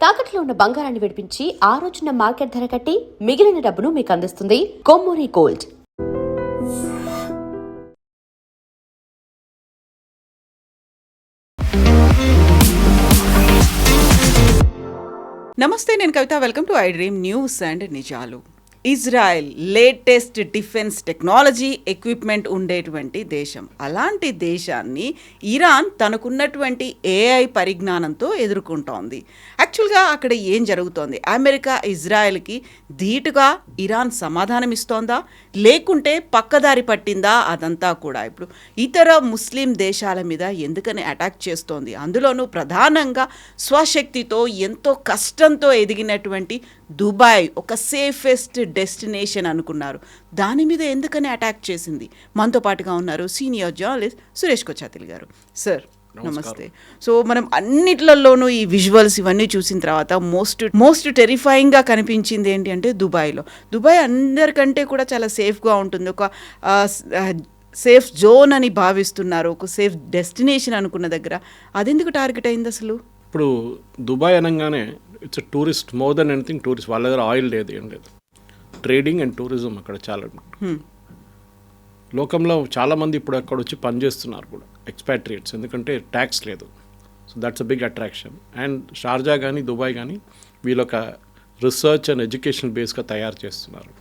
తాకట్లో ఉన్న బంగారాన్ని విడిపించి ఆ రోజున మార్కెట్ ధర కట్టి మిగిలిన డబ్బును మీకు అందిస్తుంది కొమ్మూరి గోల్డ్. నమస్తే, నేను Kavitha. Welcome to iDream news and నిజాలు. Israel latest defence technology equipment ఉండేటువంటి దేశం. అలాంటి దేశాన్ని ఇరాన్ తనకున్నటువంటి ఏఐ పరిజ్ఞానంతో ఎదుర్కొంటోంది. యాక్చువల్గా అక్కడ ఏం జరుగుతోంది? అమెరికా ఇజ్రాయెల్కి ధీటుగా ఇరాన్ సమాధానం ఇస్తోందా, లేకుంటే పక్కదారి పట్టిందా? అదంతా కూడా ఇప్పుడు ఇతర ముస్లిం దేశాల మీద ఎందుకని అటాక్ చేస్తోంది? అందులోనూ ప్రధానంగా స్వశక్తితో ఎంతో కష్టంతో ఎదిగినటువంటి దుబాయ్ ఒక సేఫెస్ట్ డెస్టినేషన్ అనుకున్నారు. దాని మీద ఎందుకని అటాక్ చేసింది? మనతో పాటుగా ఉన్నారు సీనియర్ జర్నలిస్ట్ సురేష్ కొచ్చాతిల్ గారు. సార్ నమస్తే. సో మనం అన్నిట్లలోనూ ఈ విజువల్స్ ఇవన్నీ చూసిన తర్వాత మోస్ట్ టెరిఫైయింగ్గా కనిపించింది ఏంటి అంటే దుబాయ్ అందరికంటే కూడా చాలా సేఫ్గా ఉంటుంది. ఒక సేఫ్ జోన్ అని భావిస్తున్నారు, ఒక సేఫ్ డెస్టినేషన్ అనుకున్న దగ్గర అదెందుకు టార్గెట్ అయింది అసలు? ఇప్పుడు దుబాయ్ అనగానే it's tourist more than anything. Tourist వాళ్ళ దగ్గర ఆయిల్ లేదు, ఏం లేదు. ట్రేడింగ్ అండ్ టూరిజం అక్కడ చాలా లోకంలో చాలామంది ఇప్పుడు అక్కడ వచ్చి పనిచేస్తున్నారు కూడా, ఎక్స్పాట్రియేట్స్, ఎందుకంటే ట్యాక్స్ లేదు. So that's a big attraction. And Sharjah కానీ దుబాయ్ కానీ వీళ్ళొక రీసెర్చ్ అండ్ ఎడ్యుకేషన్ బేస్గా తయారు చేస్తున్నారు.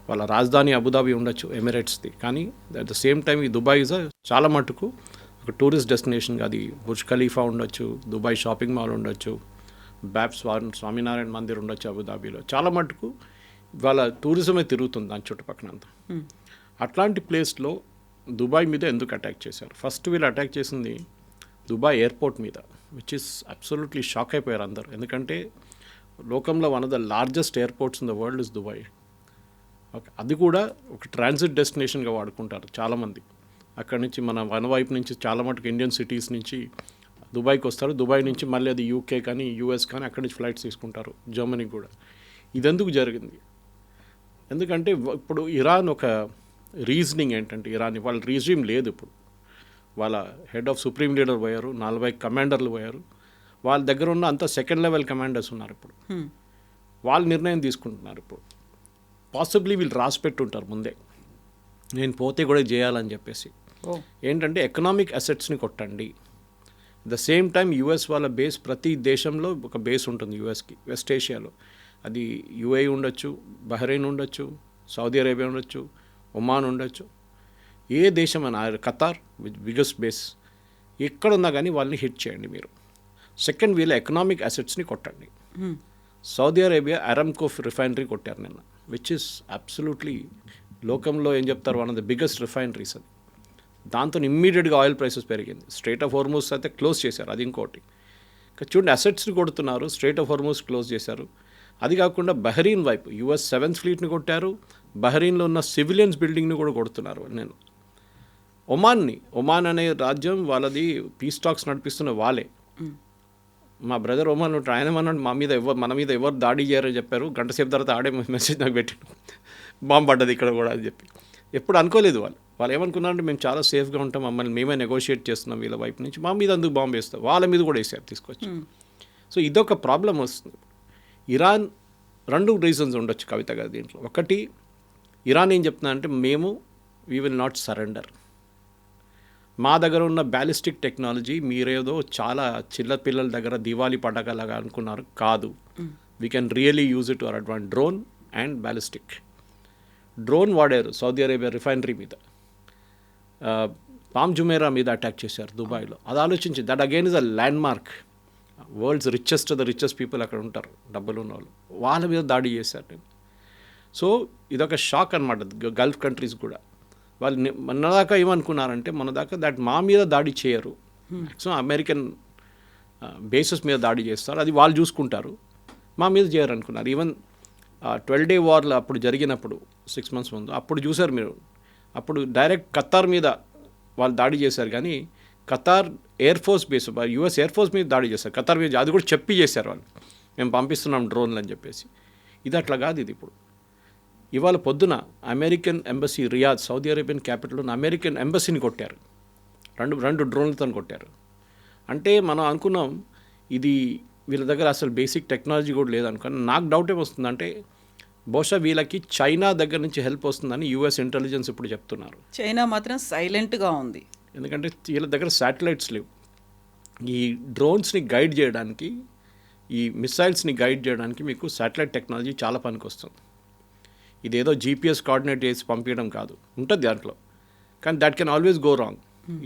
వాళ్ళ రాజధాని అబుదాబి ఉండొచ్చు, ఎమిరేట్స్ది, కానీ అట్ ద సేమ్ టైం ఈ దుబాయ్ ఇస్ చాలా మటుకు ఒక టూరిస్ట్ డెస్టినేషన్. అది బుర్జ్ ఖలీఫా ఉండొచ్చు, దుబాయ్ షాపింగ్ మాల్ ఉండొచ్చు, బ్యాబ్స్ స్వామినారాయణ మందిర్ ఉండొచ్చు అబుదాబీలో. చాలా మటుకు వాళ్ళ టూరిజమే తిరుగుతుంది దాని చుట్టుపక్కలంతా. అట్లాంటి ప్లేస్లో దుబాయ్ మీద ఎందుకు అటాక్ చేశారు? ఫస్ట్ వీళ్ళు అటాక్ చేసింది దుబాయ్ ఎయిర్పోర్ట్ మీద, విచ్ ఇస్ అబ్సల్యూట్లీ షాక్ అయిపోయారు అందరు. ఎందుకంటే లోకంలో one of the largest airports in the world is Dubai. Okay, అది కూడా ఒక ట్రాన్సిట్ డెస్టినేషన్గా వాడుకుంటారు చాలామంది. అక్కడి నుంచి మన వైపు నుంచి చాలా మటుకు ఇండియన్ సిటీస్ నుంచి దుబాయ్కి వస్తారు. దుబాయ్ నుంచి మళ్ళీ అది యూకే కానీ యూఎస్ కానీ అక్కడి నుంచి ఫ్లైట్స్ తీసుకుంటారు, జర్మనీకి కూడా. ఇదెందుకు జరిగింది? ఎందుకంటే ఇప్పుడు ఇరాన్ ఒక రీజనింగ్ ఏంటంటే, ఇరాన్ వాళ్ళ రీజిమ్ లేదు ఇప్పుడు. వాళ్ళ హెడ్ ఆఫ్ సుప్రీం లీడర్ పోయారు, 40 కమాండర్లు పోయారు. వాళ్ళ దగ్గర ఉన్న అంత సెకండ్ లెవెల్ కమాండర్స్ ఉన్నారు ఇప్పుడు. వాళ్ళు నిర్ణయం తీసుకుంటున్నారు ఇప్పుడు. పాసిబ్లీ వీళ్ళు రాసి పెట్టుంటారు ముందే, నేను పోతే కూడా చేయాలని చెప్పేసి. ఏంటంటే ఎకనామిక్ అసెట్స్ని కొట్టండి. ద సేమ్ టైం యూఎస్ వాళ్ళ బేస్ ప్రతి దేశంలో ఒక బేస్ ఉంటుంది యూఎస్కి, వెస్ట్ ఏషియాలో. అది యుఏఈ ఉండొచ్చు, బహ్రెయిన్ ఉండొచ్చు, సౌదీ అరేబియా ఉండొచ్చు, ఒమాన్ ఉండొచ్చు, ఏ దేశం అయినా, ఖతార్ విత్ బిగ్గెస్ట్ బేస్, ఎక్కడున్నా కానీ వాళ్ళని హిట్ చేయండి మీరు. సెకండ్, వీళ్ళ ఎకనామిక్ అసెట్స్ని కొట్టండి. సౌదీ అరేబియా అరామ్కో రిఫైనరీ కొట్టారు నిన్న, విచ్ ఇస్ అబ్సల్యూట్లీ లోకంలో ఏం చెప్తారు, one of the biggest refineries అది. దాంతో ఇమ్మీడియట్గా ఆయిల్ ప్రైసెస్ పెరిగింది. స్ట్రైట్ ఆఫ్ హోర్మూజ్ అయితే క్లోజ్ చేశారు, అది ఇంకోటి. చూడండి, అసెట్స్ని కొడుతున్నారు, స్ట్రైట్ ఆఫ్ హోర్మూజ్ క్లోజ్ చేశారు. అది కాకుండా బహ్రెయిన్ వైపు యుఎస్ 7th ఫ్లీట్ని కొట్టారు, బహ్రెయిన్లో ఉన్న సివిలియన్స్ బిల్డింగ్ని కూడా కొడుతున్నారు. నేను ఒమాన్ అనే రాజ్యం వాళ్ళది పీస్ టాక్స్ నడిపిస్తున్న వాళ్ళే. మా బ్రదర్ ఒమాన్ ఉంటారు, ఆయన అన్నాడు మన మీద ఎవరు దాడి చేయరని చెప్పారు. గంట సేపు తర్వాత ఆడే మెసేజ్ నాకు పెట్టాడు, బాంబు పడ్డది ఇక్కడ కూడా అని చెప్పి. ఎప్పుడు అనుకోలేదు వాళ్ళు ఏమనుకున్నారంటే మేము చాలా సేఫ్గా ఉంటాం, మమ్మల్ని మేమే నెగోషియేట్ చేస్తున్నాం వీళ్ళ వైపు నుంచి, మా మీద అందుకు బాంబు వేస్తాం. వాళ్ళ మీద కూడా వేసారు తీసుకొచ్చి. సో ఇదొక ప్రాబ్లం వస్తుంది. ఇరాన్ 2 రీజన్స్ ఉండొచ్చు కవిత గారు దీంట్లో. ఒకటి, ఇరాన్ ఏం చెప్తున్నా అంటే వీ విల్ నాట్ సరెండర్. మా దగ్గర ఉన్న బ్యాలిస్టిక్ టెక్నాలజీ మీరేదో చాలా చిన్న పిల్లల దగ్గర దివాళీ పండగలాగా అనుకున్నారు, కాదు. We can really use it our advance. Drone and ballistic drone వాడారు సౌదీ అరేబియా రిఫైనరీ మీద, పామ్ జుమేరా మీద అటాక్ చేశారు దుబాయ్లో. అది ఆలోచించి, that again is a land mark. World's richest people అక్కడ ఉంటారు, డబ్బులు ఉన్న వాళ్ళు, వాళ్ళ మీద దాడి చేశారు నేను. సో ఇదొక షాక్ అనమాట గల్ఫ్ కంట్రీస్ కూడా. వాళ్ళు మొన్నదాకా ఏమనుకున్నారంటే, దట్ మా మీద దాడి చేయరు, మ్యాక్సిమం అమెరికన్ బేసెస్ మీద దాడి చేస్తారు, అది వాళ్ళు చూసుకుంటారు, మా మీద చేయరు అనుకున్నారు. ఈవెన్ 12 Day వార్లో అప్పుడు జరిగినప్పుడు 6 months ముందు అప్పుడు చూశారు మీరు, అప్పుడు డైరెక్ట్ ఖతార్ మీద వాళ్ళు దాడి చేశారు. కానీ Qatar air force base, US air force మీద దాడి చేశారు ఖతార్ మీద. అది కూడా చెప్పి చేశారు వాళ్ళు, మేము పంపిస్తున్నాం డ్రోన్లు అని చెప్పేసి. ఇది అట్లా కాదు. ఇది ఇప్పుడు ఇవాళ పొద్దున American embassy Riyadh, Saudi Arabian capital ఉన్న అమెరికన్ ఎంబసీని కొట్టారు, రెండు డ్రోన్లతో కొట్టారు. అంటే మనం అనుకున్నాం ఇది వీళ్ళ దగ్గర అసలు బేసిక్ టెక్నాలజీ కూడా లేదనుకోని నాకు డౌట్ ఏమొస్తుందంటే బహుశా వీళ్ళకి చైనా దగ్గర నుంచి హెల్ప్ వస్తుందని యూఎస్ ఇంటెలిజెన్స్ ఇప్పుడు చెప్తున్నారు. చైనా మాత్రం సైలెంట్గా ఉంది. ఎందుకంటే వీళ్ళ దగ్గర శాటిలైట్స్ లేవు. ఈ డ్రోన్స్ని గైడ్ చేయడానికి, ఈ మిసైల్స్ని గైడ్ చేయడానికి మీకు శాటిలైట్ టెక్నాలజీ చాలా పనికి వస్తుంది. ఇదేదో జీపీఎస్ కోఆర్డినేట్ చేసి పంపించడం కాదు, ఉంటుంది దాంట్లో, కానీ that can always go wrong.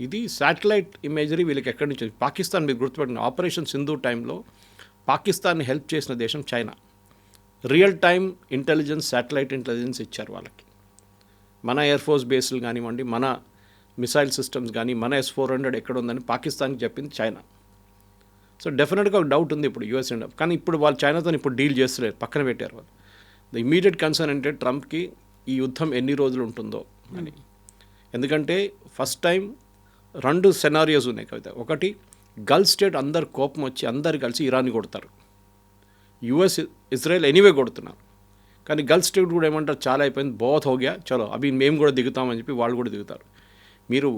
ఇది శాటిలైట్ ఇమేజరీ వీళ్ళకి ఎక్కడి నుంచి, పాకిస్తాన్ మీరు గుర్తుపెట్టిన ఆపరేషన్ సింధు టైంలో పాకిస్తాన్ని హెల్ప్ చేసిన దేశం China. Real time intelligence, satellite intelligence ఇచ్చారు వాళ్ళకి. మన ఎయిర్ ఫోర్స్ బేస్లు కానివ్వండి, మన మిసైల్ సిస్టమ్స్ కానీ, మన S-400 ఎక్కడ ఉందని పాకిస్తాన్కి చెప్పింది చైనా. సో డెఫినెట్గా ఒక డౌట్ ఉంది ఇప్పుడు యూఎస్ ఇండియా, కానీ ఇప్పుడు వాళ్ళు చైనాతో ఇప్పుడు డీల్ చేస్తలేరు, పక్కన పెట్టారు వాళ్ళు. ద ఇమీడియట్ కన్సర్న్ అంటే ట్రంప్కి ఈ యుద్ధం ఎన్ని రోజులు ఉంటుందో అని. ఎందుకంటే ఫస్ట్ టైం 2 సెనారియోస్ ఉన్నాయి కవిత. ఒకటి, గల్ఫ్ స్టేట్ అందరు కోపం వచ్చి అందరు కలిసి ఇరాన్ని కొడతారు. యుఎస్, ఇజ్రాయెల్ ఎనీవే కొడుతున్నారు, కానీ గల్ఫ్ స్టేట్ కూడా ఏమంటారు, చాలా అయిపోయింది, బోత్ హోగ్యా, చలో అవి మేము కూడా దిగుతామని చెప్పి వాళ్ళు కూడా దిగుతారు. మీరు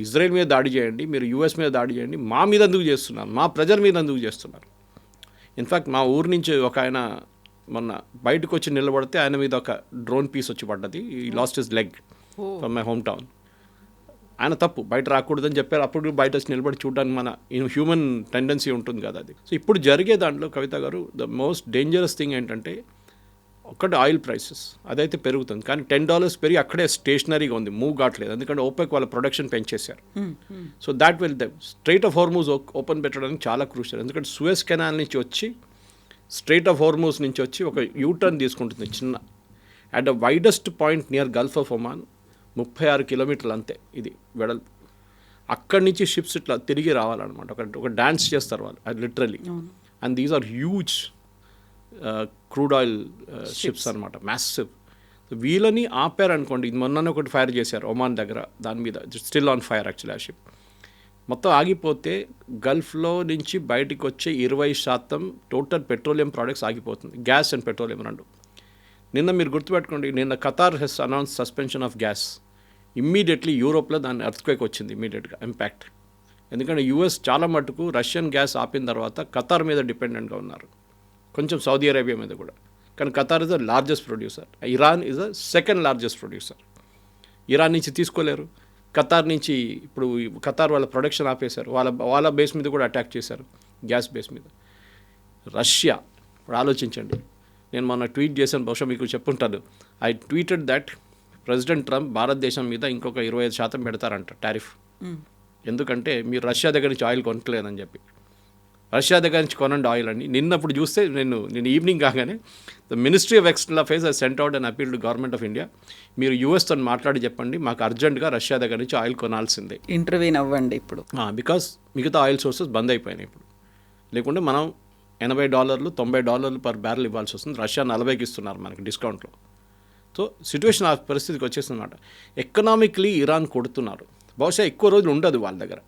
ఇజ్రాయెల్ మీద దాడి చేయండి, మీరు యూఎస్ మీద దాడి చేయండి, మా మీద ఎందుకు చేస్తున్నారు, మా ప్రజల మీద ఎందుకు చేస్తున్నారు. ఇన్ఫ్యాక్ట్ మా ఊరు నుంచి ఒక ఆయన మొన్న బయటకు వచ్చి నిలబడితే ఆయన మీద ఒక డ్రోన్ పీస్ వచ్చి పడ్డది. ఈ lost his leg from my home town. ఆయన తప్పు, బయట రాకూడదని చెప్పారు. అప్పుడు బయట వచ్చి నిలబడి చూడడానికి మన హ్యూమన్ టెండెన్సీ ఉంటుంది కదా అది. సో ఇప్పుడు జరిగే దాంట్లో కవిత గారు ద మోస్ట్ డేంజరస్ థింగ్ ఏంటంటే, ఒకటి ఆయిల్ ప్రైసెస్ అదైతే పెరుగుతుంది, కానీ $10 పెరిగి అక్కడే స్టేషనరీగా ఉంది, మూవ్ కావట్లేదు. ఎందుకంటే ఓపెక్ వాళ్ళ ప్రొడక్షన్ పెంచేశారు. So that will strait of Hormuz open పెట్టడానికి చాలా క్రూషియల్. ఎందుకంటే సూయజ్ కెనాల్ నుంచి వచ్చి స్ట్రైట్ ఆఫ్ హార్మూజ్ నుంచి వచ్చి ఒక యూటర్న్ తీసుకుంటుంది చిన్న, at the widest point near Gulf of Oman 36 కిలోమీటర్లు అంతే ఇది వెడల్పు. అక్కడి నుంచి షిప్స్ ఇట్లా తిరిగి రావాలన్నమాట, ఒక డ్యాన్స్ చేస్తారు వాళ్ళు, అది literally. And these are huge crude oil ships అనమాట, మ్యాసివ్. వీళ్ళని ఆపారనుకోండి, ఇది మొన్ననే ఒకటి ఫైర్ చేశారు ఒమాన్ దగ్గర, దాని మీద స్టిల్ ఆన్ ఫైర్ యాక్చువల్లీ ఆ షిప్. మొత్తం ఆగిపోతే గల్ఫ్లో నుంచి బయటికి వచ్చే 20% టోటల్ పెట్రోలియం ప్రోడక్ట్స్ ఆగిపోతుంది, గ్యాస్ అండ్ పెట్రోలియం రెండు. నిన్న మీరు గుర్తుపెట్టుకోండి, నిన్న Qatar has announce suspension of gas. Immediately యూరోప్లో దాని ఎర్త్క్వేక్ వచ్చింది ఇమ్మీడియట్గా ఇంపాక్ట్. ఎందుకంటే యూఎస్ చాలా మటుకు రష్యన్ గ్యాస్ ఆపిన తర్వాత ఖతార్ మీద డిపెండెంట్గా ఉన్నారు, కొంచెం సౌదీ అరేబియా మీద కూడా. కానీ Qatar is the largest producer, Iran is the second largest producer. Iran నుంచి తీసుకోలేరు, ఖతార్ నుంచి ఇప్పుడు ఖతార్ వాళ్ళ ప్రొడక్షన్ ఆపేశారు, వాళ్ళ బేస్ మీద కూడా అటాక్ చేశారు, గ్యాస్ బేస్ మీద. రష్యా, ఇప్పుడు ఆలోచించండి, నేను మొన్న ట్వీట్ చేశాను, బహుశా మీకు చెప్పుంటాను. I tweeted that President Trump భారతదేశం మీద ఇంకొక 25% పెడతారంట టారిఫ్. ఎందుకంటే మీరు రష్యా దగ్గర నుంచి ఆయిల్ కొనట్లేదని చెప్పి. రష్యా దగ్గర నుంచి కొనండి ఆయిల్ అని. నిన్నప్పుడు చూస్తే నేను ఈవినింగ్ కాగానే the ministry of external affairs I sent out and appeal to government of India, మీరు యూఎస్తో మాట్లాడి చెప్పండి మాకు అర్జెంటుగా రష్యా దగ్గర నుంచి ఆయిల్ కొనాల్సిందే, ఇంటర్వ్యూన్ అవ్వండి ఇప్పుడు. బికాస్ మిగతా ఆయిల్ సోర్సెస్ బంద్ అయిపోయినాయి ఇప్పుడు. లేకుంటే మనం $80 $90 పర్ బ్యారెల్ ఇవ్వాల్సి వస్తుంది, రష్యా 40కి ఇస్తున్నారు మనకి డిస్కౌంట్లో. సో సిచ్యువేషన్ ఆ పరిస్థితికి వచ్చేసింది అనమాట. ఎకనామిక్లీ ఇరాన్ కొడుతున్నారు, బహుశా ఎక్కువ రోజులు ఉండదు వాళ్ళ దగ్గర,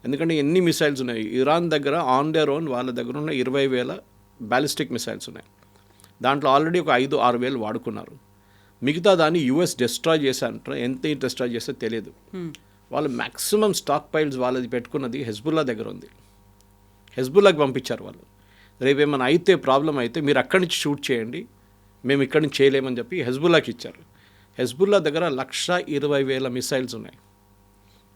ఎందుకంటే ఎన్ని మిసైల్స్ ఉన్నాయి ఇరాన్ దగ్గర. ఆన్ దేర్ ఓన్ వాళ్ళ దగ్గర ఉన్న 20,000 బ్యాలిస్టిక్ మిసైల్స్ ఉన్నాయి, దాంట్లో ఆల్రెడీ ఒక 5,000-6,000 వాడుకున్నారు. మిగతా దాన్ని యూఎస్ డిస్ట్రాయ్ చేశారంటారు, ఎంత డిస్ట్రాయ్ చేస్తే తెలియదు. వాళ్ళు మ్యాక్సిమం స్టాక్ పైల్స్ వాళ్ళది పెట్టుకున్నది హెజ్బుల్లా దగ్గర ఉంది, హెజ్బుల్లాకి పంపించారు వాళ్ళు. రేపు ఏమైనా అయితే ప్రాబ్లం అయితే మీరు అక్కడి నుంచి షూట్ చేయండి, మేము ఇక్కడి నుంచి చేయలేమని చెప్పి హెజ్బుల్లాకి ఇచ్చారు. హెజ్బుల్లా దగ్గర 120,000 మిసైల్స్ ఉన్నాయి,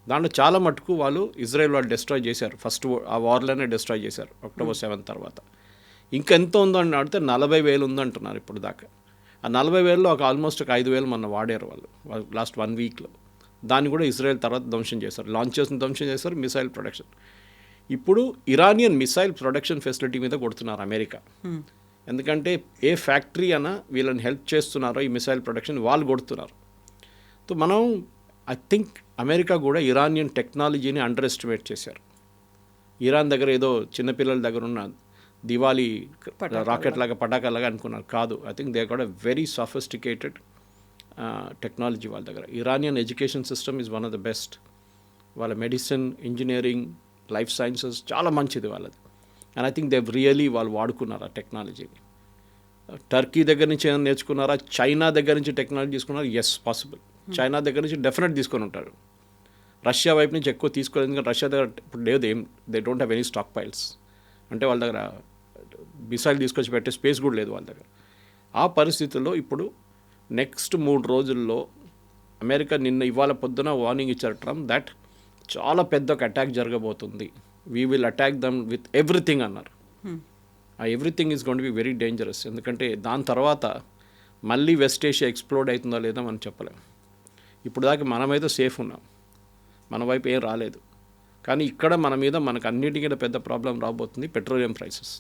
దాంట్లో చాలా మటుకు వాళ్ళు ఇజ్రాయెల్ వాళ్ళు డిస్ట్రాయ్ చేశారు, ఫస్ట్ ఆ వార్లోనే డిస్ట్రాయ్ చేశారు October 7 తర్వాత. ఇంకా ఎంత ఉందో అని అడిగితే 40,000 ఉందంటున్నారు ఇప్పుడు దాకా. ఆ 40,000లో ఆల్మోస్ట్ ఒక 5,000 మొన్న వాడారు వాళ్ళు లాస్ట్ 1 వీక్లో. దాన్ని కూడా ఇజ్రాయెల్ తర్వాత ధ్వంసం చేశారు, లాంచ్ చేసిన ధ్వంసం చేశారు, మిసైల్ ప్రొడక్షన్. ఇప్పుడు ఇరానియన్ మిసైల్ ప్రొడక్షన్ ఫెసిలిటీ మీద కొడుతున్నారు అమెరికా. ఎందుకంటే ఏ ఫ్యాక్టరీ అన్నా వీళ్ళని హెల్ప్ చేస్తున్నారో ఈ మిసైల్ ప్రొడక్షన్ వాళ్ళు కొడుతున్నారు. సో మనం ఐ థింక్ అమెరికా కూడా ఇరానియన్ టెక్నాలజీని అండర్ ఎస్టిమేట్ చేశారు. ఇరాన్ దగ్గర ఏదో చిన్నపిల్లల దగ్గర ఉన్న దివాళీ రాకెట్ లాగా పటాకాలాగా అనుకున్నారు, కాదు. I think they got a very sophisticated technology వాళ్ళ దగ్గర. Iranian education system is one of the best. వాళ్ళ మెడిసిన్, ఇంజనీరింగ్, లైఫ్ సైన్సెస్ చాలా మంచిది వాళ్ళది. And I think they really వాళ్ళు వాడుకున్నారు ఆ టెక్నాలజీని. టర్కీ దగ్గర నుంచి ఏమైనా నేర్చుకున్నారా, చైనా దగ్గర నుంచి టెక్నాలజీ తీసుకున్నారు? Yes, possible. చైనా దగ్గర నుంచి డెఫినెట్ తీసుకొని ఉంటారు. రష్యా వైపు నుంచి ఎక్కువ తీసుకోలేదు, ఎందుకంటే రష్యా దగ్గర ఇప్పుడు లేదు, they don't have any stock piles. అంటే వాళ్ళ దగ్గర మిసైల్ తీసుకొచ్చి పెట్టే స్పేస్ కూడా లేదు వాళ్ళ దగ్గర. ఆ పరిస్థితుల్లో ఇప్పుడు నెక్స్ట్ 3 రోజుల్లో అమెరికా ఇవాళ పొద్దున వార్నింగ్ ఇచ్చారు ట్రంప్ దట్ చాలా పెద్ద ఒక అటాక్ జరగబోతుంది, we will attack them with everything అన్నారు. ఆ everything is gonna be very dangerous. ఎందుకంటే దాని తర్వాత మళ్ళీ వెస్ట్ ఏషియా ఎక్స్ప్లోడ్ అవుతుందో లేదో మనం చెప్పలేం. ఇప్పుడు దాకా మనమైతే సేఫ్ ఉన్నాం, మన వైపు ఏం రాలేదు. కానీ ఇక్కడ మన మీద మనకు అన్నిటికీ పెద్ద ప్రాబ్లం రాబోతుంది పెట్రోలియం ప్రైసెస్.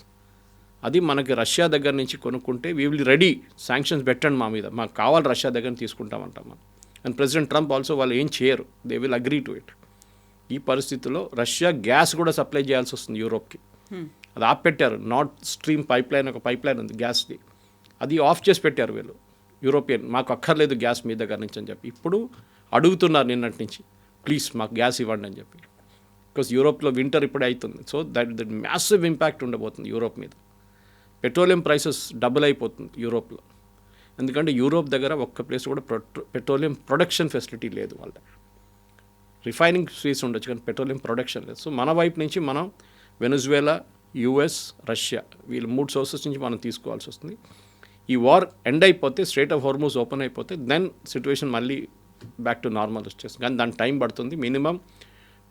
అది మనకి రష్యా దగ్గర నుంచి కొనుక్కుంటే వీ విల్ రెడీ, శాంక్షన్స్ పెట్టండి మా మీద, మాకు కావాలి రష్యా దగ్గర తీసుకుంటామంటాం మనం. అండ్ ప్రెసిడెంట్ ట్రంప్ ఆల్సో వాళ్ళు ఏం చేయరు, they will agree to it. ఈ పరిస్థితుల్లో రష్యా గ్యాస్ కూడా సప్లై చేయాల్సి వస్తుంది యూరోప్కి. అది ఆపెట్టారు. నార్త్ స్ట్రీమ్ పైప్ లైన్, ఒక పైప్ లైన్ ఉంది గ్యాస్ది, అది ఆఫ్ చేసి పెట్టారు వీళ్ళు యూరోపియన్. మాకు అక్కర్లేదు గ్యాస్ మీ దగ్గర నుంచి అని చెప్పి ఇప్పుడు అడుగుతున్నారు నిన్నటి నుంచి, ప్లీజ్ మాకు గ్యాస్ ఇవ్వండి అని చెప్పి. బికాస్ యూరోప్లో వింటర్ ఇప్పుడే అవుతుంది. సో దట్ మ్యాసివ్ ఇంపాక్ట్ ఉండబోతుంది యూరోప్ మీద. పెట్రోలియం ప్రైసెస్ డబుల్ అయిపోతుంది యూరోప్లో. ఎందుకంటే యూరోప్ దగ్గర ఒక్క ప్లేస్ కూడా పెట్రోలియం ప్రొడక్షన్ ఫెసిలిటీ లేదు వాళ్ళ దగ్గర. రిఫైనింగ్ స్పేస్ ఉండొచ్చు కానీ పెట్రోలియం ప్రొడక్షన్ లేదు. సో మన వైపు నుంచి మనం వెనజువేలా, యుఎస్, రష్యా వీళ్ళు 3 సోర్సెస్ నుంచి మనం తీసుకోవాల్సి వస్తుంది. ఈ వార్ ఎండ్ అయిపోతే, స్ట్రైట్ ఆఫ్ హార్మూజ్ ఓపెన్ అయిపోతే దెన్ సిచ్యువేషన్ మళ్ళీ బ్యాక్ టు నార్మల్ వచ్చేస్తుంది. కానీ దాని టైం పడుతుంది. మినిమం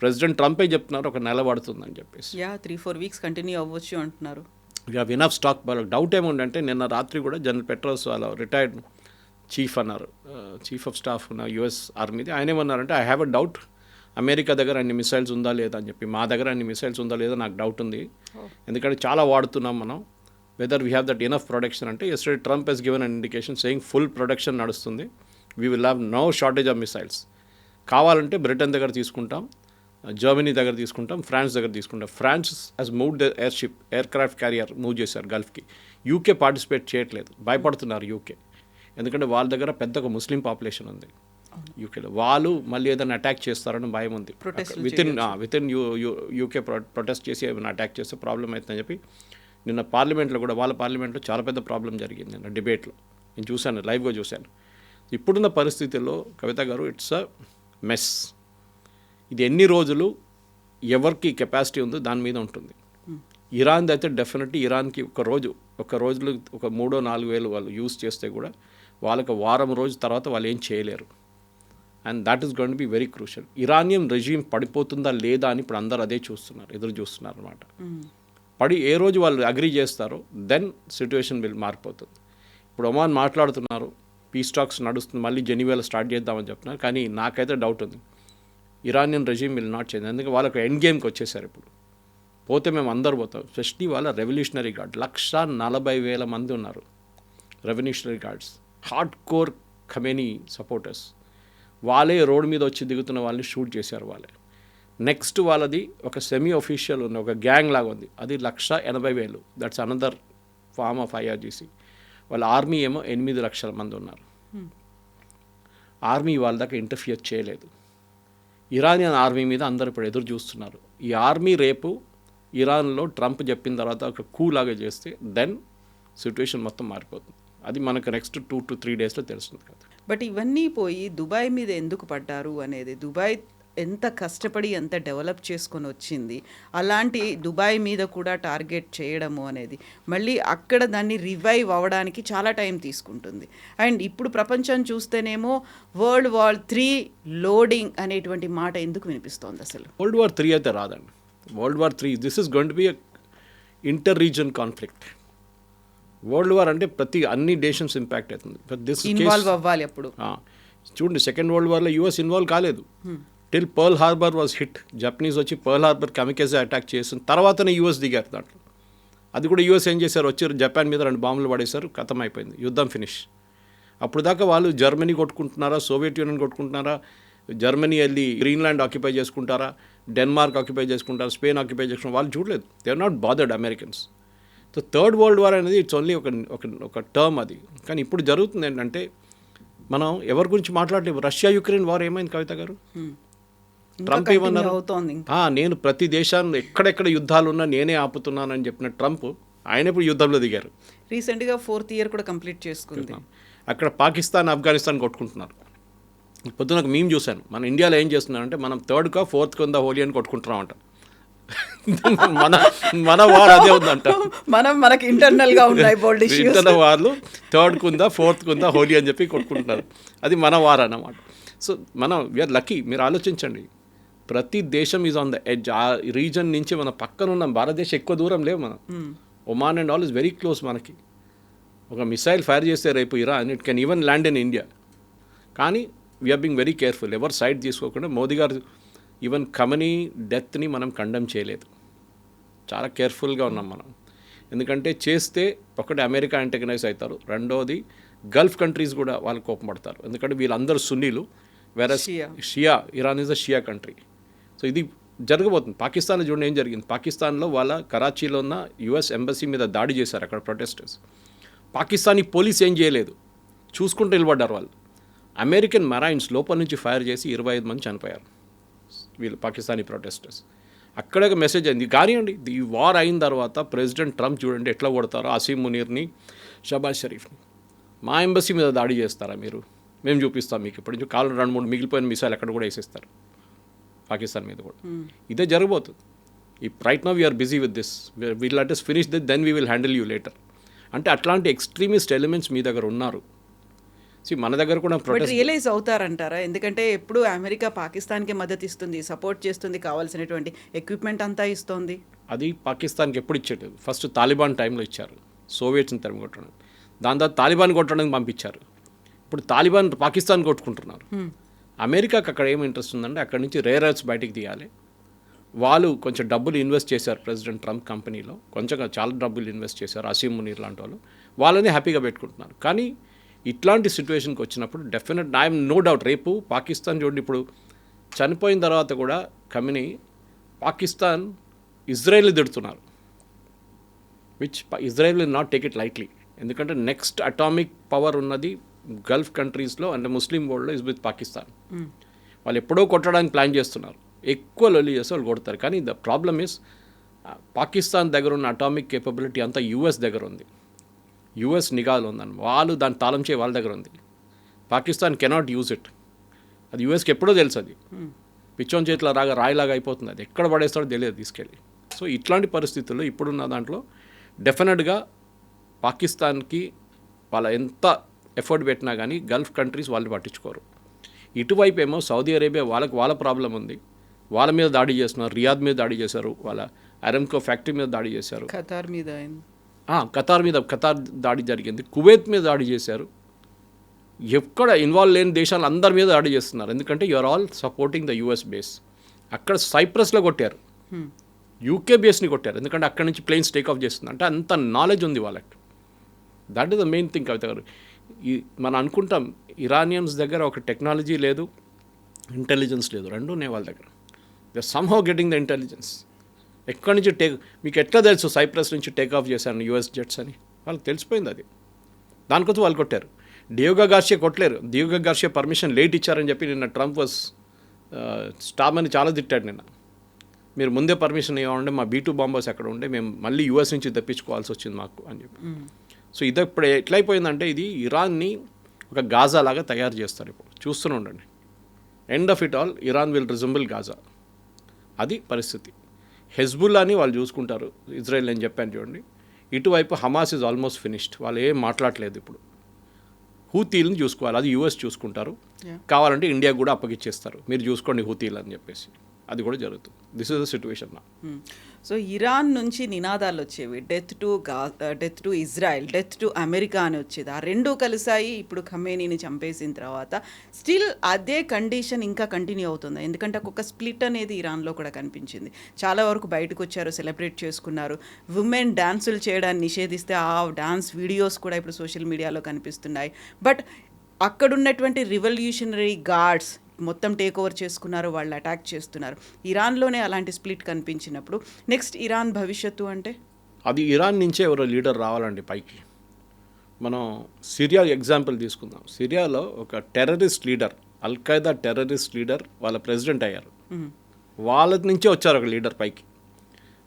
ప్రెసిడెంట్ ట్రంపే చెప్తున్నారు ఒక నెల పడుతుందని చెప్పేసి. 3-4 వీక్స్ కంటిన్యూ అవ్వచ్చు అంటున్నారు. We have enough stock. వాళ్ళకి డౌట్ ఏముందంటే నిన్న రాత్రి కూడా జనరల్ పెట్రోల్స్ వాళ్ళ రిటైర్డ్ చీఫ్ అన్నారు, చీఫ్ ఆఫ్ స్టాఫ్ ఉన్న యుఎస్ ఆర్మీది, ఆయన ఏమన్నారంటే I have a doubt America దగ్గర అన్ని మిసైల్స్ ఉందా లేదా అని చెప్పి. మా దగ్గర అన్ని మిసైల్స్ ఉందా లేదా నాకు డౌట్ ఉంది, ఎందుకంటే చాలా వాడుతున్నాం మనం, whether we have that enough production అంటే. Yesterday Trump has given an indication saying full production నడుస్తుంది, we will have no shortage of missiles. కావాలంటే బ్రిటన్ దగ్గర తీసుకుంటాం, జర్మనీ దగ్గర తీసుకుంటాం, ఫ్రాన్స్ దగ్గర తీసుకుంటాం. France has moved the aircraft carrier move చేశారు గల్ఫ్కి. యూకే పార్టిసిపేట్ చేయట్లేదు, భయపడుతున్నారు యూకే, ఎందుకంటే వాళ్ళ దగ్గర పెద్ద ఒక ముస్లిం పాపులేషన్ ఉంది యూకేలో. వాళ్ళు మళ్ళీ ఏదైనా అటాక్ చేస్తారని భయం ఉంది. వితిన్ యూకే ప్రొటెస్ట్ చేసి ఏమైనా అటాక్ చేస్తే ప్రాబ్లం అవుతుందని చెప్పి నిన్న పార్లమెంట్లో కూడా, వాళ్ళ పార్లమెంట్లో చాలా పెద్ద ప్రాబ్లం జరిగింది నిన్న డిబేట్లో. నేను చూశాను, లైవ్గా చూశాను. ఇప్పుడున్న పరిస్థితుల్లో కవిత గారు ఇట్స్ అ మెస్. ఇది ఎన్ని రోజులు ఎవరికి కెపాసిటీ ఉందో దాని మీద ఉంటుంది. ఇరాన్ది అయితే డెఫినెట్లీ ఇరాన్కి ఒక రోజులు ఒక 3-4 వేలు వాళ్ళు యూజ్ చేస్తే కూడా వాళ్ళకి వారం రోజు తర్వాత వాళ్ళు ఏం చేయలేరు. And that is going to be very crucial. Iranian regime పడిపోతుందా లేదా అని ఇప్పుడు అందరూ అదే చూస్తున్నారు, ఎదురు చూస్తున్నారు అనమాట. ఏ రోజు వాళ్ళు అగ్రీ చేస్తారో దెన్ సిచ్యువేషన్ మారిపోతుంది. ఇప్పుడు ఒమాన్ మాట్లాడుతున్నారు, పీస్ టాక్స్ నడుస్తుంది, మళ్ళీ జెనీవాలో స్టార్ట్ చేద్దామని చెప్తున్నారు. కానీ నాకైతే డౌట్ ఉంది, Iranian regime will not change. ఎందుకంటే వాళ్ళకి ఎండ్ గేమ్కి వచ్చేసారు. ఇప్పుడు పోతే మేము అందరు పోతాం. స్పెషలీ వాళ్ళ రెవల్యూషనరీ గార్డ్ 140,000 మంది ఉన్నారు. Revolutionary guards, hard core Khamenei supporters. వాళ్ళే రోడ్ మీద వచ్చి దిగుతున్న వాళ్ళని షూట్ చేశారు వాళ్ళే. నెక్స్ట్ వాళ్ళది ఒక సెమీ ఒఫీషియల్ ఉంది, ఒక గ్యాంగ్ లాగా ఉంది, అది 180,000. That's another form of IRGC. వాళ్ళ ఆర్మీ ఏమో 8 లక్షల మంది ఉన్నారు. ఆర్మీ వాళ్ళ దాకా ఇంటర్ఫియర్ చేయలేదు. ఇరానియన్ ఆర్మీ మీద అందరూ ఇప్పుడు ఎదురు చూస్తున్నారు. ఈ ఆర్మీ రేపు ఇరాన్లో ట్రంప్ చెప్పిన తర్వాత ఒక కూ లాగా చేస్తే దెన్ సిచ్యువేషన్ మొత్తం మారిపోతుంది. అది మనకు నెక్స్ట్ 2 to 3 డేస్లో తెలుస్తుంది కదా. బట్ ఇవన్నీ పోయి దుబాయ్ మీద ఎందుకు పడ్డారు అనేది, దుబాయ్ ఎంత కష్టపడి ఎంత డెవలప్ చేసుకొని వచ్చింది, అలాంటి దుబాయ్ మీద కూడా టార్గెట్ చేయడము అనేది మళ్ళీ అక్కడ దాన్ని రివైవ్ అవ్వడానికి చాలా టైం తీసుకుంటుంది. అండ్ ఇప్పుడు ప్రపంచం చూస్తేనేమో World War III లోడింగ్ అనేటువంటి మాట ఎందుకు వినిపిస్తోంది అసలు? World War III అయితే రాదండి. World War III this is going to B inter reason conflict. World war అంటే అన్ని నేషన్స్ ఇంపాక్ట్ అవుతుంది. ఇన్వాల్వ్ అవ్వాలి అప్పుడు. చూడండి, సెకండ్ వరల్డ్ వార్లో యూఎస్ ఇన్వాల్వ్ కాలేదు. Till pearl harbour was hit. Japanese వచ్చి పర్ల్ హార్బర్ కెమికల్స్ అటాక్ చేసిన తర్వాతనే యూఎస్ దిగారు దాంట్లో. అది కూడా యూఎస్ ఏం చేశారు, వచ్చి జపాన్ మీద 2 బాంబులు పడేశారు, ఖతం అయిపోయింది, యుద్ధం ఫినిష్. అప్పుడు దాకా వాళ్ళు జర్మనీ కొట్టుకుంటున్నారా, సోవియట్ యూనియన్ కొట్టుకుంటున్నారా, జర్మనీ వెళ్ళి గ్రీన్లాండ్ ఆక్యుపై చేసుకుంటారా, డెన్మార్క్ ఆక్యుపై చేసుకుంటారా, స్పెయిన్ ఆక్యుపై చేసుకుంటారా, వాళ్ళు చూడలేదు. They are not bothered Americans. So third world war అనేది ఇట్స్ ఓన్లీ ఒక టర్మ్ అది. కానీ ఇప్పుడు జరుగుతుంది ఏంటంటే మనం ఎవరి గురించి మాట్లాడలేము. రష్యా యుక్రెయిన్ వార్ ఏమైంది కవిత గారు? ట్రంప్ ఏమన్నారు, నేను ప్రతి దేశాన్ని ఎక్కడెక్కడ యుద్ధాలు ఉన్నా నేనే ఆపుతున్నానని చెప్పిన ట్రంప్ ఆయన ఇప్పుడు యుద్ధంలో దిగారు. రీసెంట్గా 4th ఇయర్ కూడా కంప్లీట్ చేసుకుంది. అక్కడ పాకిస్తాన్, ఆఫ్ఘనిస్తాన్ కొట్టుకుంటున్నారు. పొద్దున ఒక మీమ్ చూశాను, మన ఇండియాలో ఏం చేస్తున్నారంటే మనం 3rd or 4th హోలీ అని కొట్టుకుంటున్నామంట. మన మన వార్ అదే ఉందంట. మనకి ఇంటర్నల్ గా ఉన్నాయి బోల్డ్ ఇష్యూస్. ఇంటర్నల్ వార్లు థర్డ్ కుందా ఫోర్త్ కుందా హోలీ అని చెప్పి కొట్టుకుంటున్నారు. అది మన వార్ అన్నమాట. సో మనం వీఆర్ లక్కీ. మీరు ఆలోచించండి, ప్రతి దేశం ఈజ్ ఆన్ ద ఎడ్జ్. ఆ రీజన్ నుంచి మన పక్కన ఉన్న భారతదేశం ఎక్కువ దూరం లేవు మనం. Oman and all is very close మనకి. ఒక మిసైల్ ఫైర్ చేస్తే రేపు Iran, it can even land in India. కానీ వీఆర్ బీయింగ్ వెరీ కేర్ఫుల్. ఎవరు సైడ్ తీసుకోకుండా మోదీ గారు ఈవెన్ ఖమనీ డెత్ని మనం కండెమ్ చేయలేదు. చాలా కేర్ఫుల్గా ఉన్నాం మనం. ఎందుకంటే చేస్తే ఒకటి అమెరికా యాంటగనైజ్ అవుతారు, రెండోది గల్ఫ్ కంట్రీస్ కూడా వాళ్ళు కోపం పడతారు. ఎందుకంటే వీళ్ళందరూ సున్నీలు, వేరే Shia, Iran is a Shia country. So ఇది జరగబోతుంది. పాకిస్తాన్లో చూడండి ఏం జరిగింది. పాకిస్తాన్లో వాళ్ళ కరాచీలో ఉన్న యుఎస్ ఎంబసీ మీద దాడి చేశారు అక్కడ ప్రొటెస్టర్స్. పాకిస్తానీ పోలీస్ ఏం చేయలేదు, చూసుకుంటూ నిలబడ్డారు వాళ్ళు. అమెరికన్ మెరైన్స్ లోపల నుంచి ఫైర్ చేసి 25 మంది చనిపోయారు వీళ్ళు పాకిస్తానీ ప్రొటెస్టర్స్. అక్కడ ఒక మెసేజ్ అయింది. కానివ్వండి, ఈ వార్ అయిన తర్వాత ప్రెసిడెంట్ ట్రంప్ చూడండి ఎట్లా కొడతారో అసీం మునీర్ని, షబాజ్ షరీఫ్ని. మా ఎంబసీ మీద దాడి చేస్తారా మీరు, మేము చూపిస్తాం మీకు. ఇప్పటి నుంచి కాళ్ళు 2-3 మిగిలిపోయిన మిసైల్ అక్కడ కూడా వేసేస్తారు పాకిస్తాన్ మీద కూడా. ఇదే జరగబోతుంది. ఈ right now we're busy with this, will let us finish this, then we will handle you later. అంటే అట్లాంటి ఎక్స్ట్రీమిస్ట్ ఎలిమెంట్స్ మీ దగ్గర ఉన్నారు. మన దగ్గర కూడా రియలైజ్ అవుతారంటారా? ఎందుకంటే ఎప్పుడు అమెరికా పాకిస్తాన్కి మద్దతు ఇస్తుంది, సపోర్ట్ చేస్తుంది, కావాల్సినటువంటి ఎక్విప్మెంట్ అంతా ఇస్తుంది. అది పాకిస్తాన్కి ఎప్పుడు ఇచ్చేది? ఫస్ట్ తాలిబాన్ టైంలో ఇచ్చారు, సోవియట్స్ని తరిమి కొట్టడం. దాని తర్వాత తాలిబాన్ కొట్టడానికి పంపించారు. ఇప్పుడు తాలిబాన్ పాకిస్తాన్ కొట్టుకుంటున్నారు. అమెరికాకి అక్కడ ఏం ఇంట్రెస్ట్ ఉందంటే అక్కడ నుంచి రేర్ ఎర్త్స్ బయటికి తీయాలి. వాళ్ళు కొంచెం డబ్బులు ఇన్వెస్ట్ చేశారు ప్రెసిడెంట్ ట్రంప్ కంపెనీలో, కొంచెం చాలా డబ్బులు ఇన్వెస్ట్ చేశారు. అసీం మునీర్ లాంటి వాళ్ళు, వాళ్ళని హ్యాపీగా పెట్టుకుంటున్నారు. కానీ ఇట్లాంటి సిచ్యువేషన్కి వచ్చినప్పుడు డెఫినెట్ ఐఎమ్ నో డౌట్ రేపు పాకిస్తాన్ చూడండి, ఇప్పుడు చనిపోయిన తర్వాత కూడా ఖమేనీ పాకిస్తాన్ ఇజ్రాయెల్ని తిడుతున్నారు, which Israel will not take it lightly. ఎందుకంటే నెక్స్ట్ అటామిక్ పవర్ ఉన్నది గల్ఫ్ కంట్రీస్లో అంటే ముస్లిం వరల్డ్లో ఇస్ విత్ పాకిస్తాన్. వాళ్ళు ఎప్పుడో కొట్టడానికి ప్లాన్ చేస్తున్నారు, ఎక్కువ లొల్లి చేస్తే వాళ్ళు కొడతారు. కానీ ద ప్రాబ్లమ్ ఇస్ పాకిస్తాన్ దగ్గర ఉన్న అటామిక్ కేపబిలిటీ అంతా యూఎస్ దగ్గర ఉంది, యూఎస్ నిఘాలో ఉందని. వాళ్ళు దాన్ని తాళం చేయ వాళ్ళ దగ్గర ఉంది. Pakistan cannot use it. అది యూఎస్కి ఎప్పుడో తెలుసు. అది పిచ్చోన్ చేతిలో రాయిలాగా అయిపోతుంది. అది ఎక్కడ పడేస్తాడో తెలియదు తీసుకెళ్ళి. సో ఇట్లాంటి పరిస్థితుల్లో ఇప్పుడున్న దాంట్లో డెఫినెట్గా పాకిస్తాన్కి వాళ్ళ ఎంత ఎఫర్ట్ పెట్టినా కానీ గల్ఫ్ కంట్రీస్ వాళ్ళు పట్టించుకోరు. ఇటువైపు ఏమో సౌదీ అరేబియా వాళ్ళ ప్రాబ్లం ఉంది, వాళ్ళ మీద దాడి చేస్తున్నారు. రియాద్ మీద దాడి చేశారు, వాళ్ళ అరామ్కో ఫ్యాక్టరీ మీద దాడి చేశారు. ఖతార్ దాడి జరిగింది, కువైత్ మీద దాడి చేశారు. ఎక్కడ ఇన్వాల్వ్ లేని దేశాలు అందరి మీద దాడి చేస్తున్నారు. ఎందుకంటే you're all supporting the US base. అక్కడ సైప్రస్లో కొట్టారు, యూకే బేస్ని కొట్టారు. ఎందుకంటే అక్కడ నుంచి ప్లేన్స్ టేక్ ఆఫ్ చేస్తుంది. అంటే అంత నాలెడ్జ్ ఉంది వాళ్ళకి. That is the main thing. Kavitha గారు, మనం అనుకుంటాం ఇరానియన్స్ దగ్గర ఒక టెక్నాలజీ లేదు, ఇంటెలిజెన్స్ లేదు, రెండూ ఉన్నాయి వాళ్ళ దగ్గర. They are somehow getting the intelligence. ఎక్కడి నుంచి మీకు ఎట్లా తెలుసు సైప్రస్ నుంచి టేక్ ఆఫ్ చేశాను యూఎస్ జెట్స్ అని? వాళ్ళకి తెలిసిపోయింది అది. దానికోసం వాళ్ళు కొట్టారు. డియోగో గార్షియా కొట్టలేరు. డియోగో గార్షియా పర్మిషన్ లేట్ ఇచ్చారని చెప్పి నిన్న ట్రంప్ స్టామ్ అని చాలా తిట్టాడు నిన్న. మీరు ముందే పర్మిషన్ ఇవ్వండి, మా B-2 బాంబర్స్ అక్కడ ఉండే, మేము మళ్ళీ యూఎస్ నుంచి తెప్పించుకోవాల్సి వచ్చింది మాకు అని చెప్పి. సో ఇది ఇప్పుడు ఎట్లయిపోయిందంటే ఇది ఇరాన్ని ఒక గాజా లాగా తయారు చేస్తారు. ఇప్పుడు చూస్తూనే ఉండండి. End of it all Iran will resemble Gaza. అది పరిస్థితి. హెజ్బుల్లాని వాళ్ళు చూసుకుంటారు, ఇజ్రాయెల్ నేను చెప్పాను చూడండి. ఇటువైపు హమాస్ ఇస్ ఆల్మోస్ట్ ఫినిష్డ్, వాళ్ళు ఏం మాట్లాడలేదు. ఇప్పుడు హూతీలను చూసుకోవాలి, అది యూఎస్ చూసుకుంటారు. కావాలంటే ఇండియా కూడా అప్పగిచ్చేస్తారు, మీరు చూసుకోండి హూతీలు అని చెప్పేసి. అది కూడా జరుగుతుంది. దిస్ ఇస్ ద సిచ్యువేషన్ నా. సో ఇరాన్ నుంచి నినాదాలు వచ్చేవి, death to Israel, death to America అని వచ్చేది. ఆ రెండూ కలిసాయి. ఇప్పుడు ఖమేనీని చంపేసిన తర్వాత స్టిల్ అదే కండిషన్ ఇంకా కంటిన్యూ అవుతుంది. ఎందుకంటే ఒక స్ప్లిట్ అనేది ఇరాన్లో కూడా కనిపించింది. చాలా వరకు బయటకు వచ్చారు, సెలబ్రేట్ చేసుకున్నారు. ఉమెన్ డాన్సులు చేయడాన్ని నిషేధిస్తే ఆ డాన్స్ వీడియోస్ కూడా ఇప్పుడు సోషల్ మీడియాలో కనిపిస్తున్నాయి. బట్ అక్కడున్నటువంటి రివల్యూషనరీ గార్డ్స్ మొత్తం టేక్ ఓవర్ చేసుకున్నారు, వాళ్ళు అటాక్ చేస్తున్నారు. ఇరాన్లోనే అలాంటి స్ప్లిట్ కనిపించినప్పుడు నెక్స్ట్ ఇరాన్ భవిష్యత్తు అంటే అది ఇరాన్ నుంచే ఎవరో లీడర్ రావాలండి పైకి. మనం సిరియా ఎగ్జాంపుల్ తీసుకుందాం. సిరియాలో ఒక terrorist leader, Al-Qaeda terrorist leader వాళ్ళ ప్రెసిడెంట్ అయ్యారు. వాళ్ళ నుంచే వచ్చారు ఒక లీడర్ పైకి.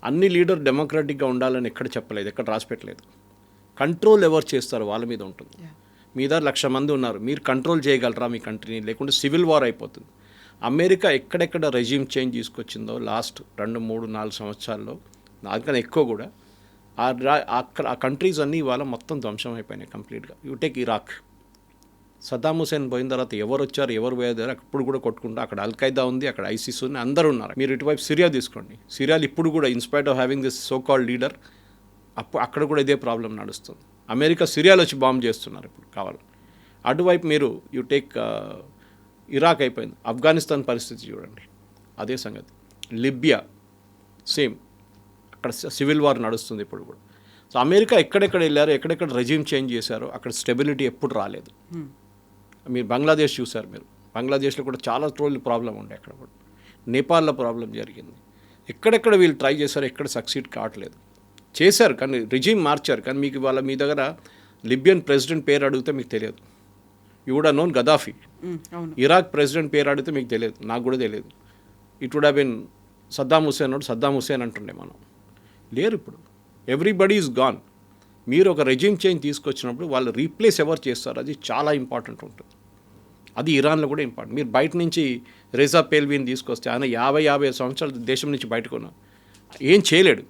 అన్ని లీడర్ డెమోక్రాటిక్గా ఉండాలని ఎక్కడ చెప్పలేదు, ఎక్కడ రాసిపెట్టలేదు. కంట్రోల్ ఎవరు చేస్తారు వాళ్ళ మీద ఉంటుంది. మీ దగ్గర 1,00,000 మంది ఉన్నారు, మీరు కంట్రోల్ చేయగలరా మీ కంట్రీని? లేకుంటే సివిల్ వార్ అయిపోతుంది. అమెరికా ఎక్కడెక్కడ రెజ్యూమ్ చేంజ్ తీసుకొచ్చిందో లాస్ట్ 2, 3, 4 సంవత్సరాల్లో దానికన్నా ఎక్కువ కూడా అక్కడ ఆ కంట్రీస్ అన్నీ ఇవాళ మొత్తం ధ్వంసం అయిపోయినాయి కంప్లీట్గా. You take Iraq, Saddam Hussein పోయిన తర్వాత ఎవరు వచ్చారు ఎవరు పోయారు అప్పుడు కూడా కొట్టుకుంటూ అక్కడ అల్ఖైదా ఉంది, అక్కడ ఐసిస్ ఉంది, అందరూ ఉన్నారు. మీరు ఇటువైపు సిరియా తీసుకోండి, సిరియాలో ఇప్పుడు కూడా in spite of having this so called leader అక్కడ కూడా ఇదే ప్రాబ్లం నడుస్తుంది. అమెరికా సిరియాలో వచ్చి బాంబ్ చేస్తున్నారు ఇప్పుడు కావాలి. అటువైపు మీరు యూ టేక్ ఇరాక్ అయిపోయింది, ఆఫ్ఘనిస్తాన్ పరిస్థితి చూడండి అదే సంగతి, లిబియా సేమ్, అక్కడ సివిల్ వార్ నడుస్తుంది ఇప్పుడు కూడా. సో అమెరికా ఎక్కడెక్కడ వెళ్ళారో ఎక్కడెక్కడ రెజ్యూమ్ చేంజ్ చేశారో అక్కడ స్టెబిలిటీ ఎప్పుడు రాలేదు. మీరు బంగ్లాదేశ్ చూశారు, మీరు బంగ్లాదేశ్లో కూడా చాలా రోజులు ప్రాబ్లం ఉండే, అక్కడ కూడా నేపాల్లో ప్రాబ్లం జరిగింది. ఎక్కడెక్కడ వీళ్ళు ట్రై చేశారో ఎక్కడ సక్సీడ్ కావట్లేదు. చేశారు కానీ రెజ్యూమ్ మార్చారు, కానీ మీకు ఇవాళ మీ దగ్గర లిబియన్ ప్రెసిడెంట్ పేరు అడిగితే మీకు తెలియదు. You would known Gaddafi. Iraq president పేరు అడిగితే మీకు తెలియదు, నాకు కూడా తెలియదు. It would have been Saddam Hussein Saddam Hussein అంటుండే మనం. లేరు ఇప్పుడు, ఎవ్రీబడీ ఈజ్ గాన్. మీరు ఒక రెజ్యూమ్ చేంజ్ తీసుకొచ్చినప్పుడు వాళ్ళు రీప్లేస్ ఎవరు చేస్తారు అది చాలా ఇంపార్టెంట్ ఉంటుంది. అది ఇరాన్లో కూడా ఇంపార్టెంట్. మీరు బయట నుంచి రేజా పేల్వీని తీసుకొస్తే ఆయన 50 సంవత్సరాలు దేశం నుంచి బయటకు ఉన్నారు, ఏం చేయలేడు.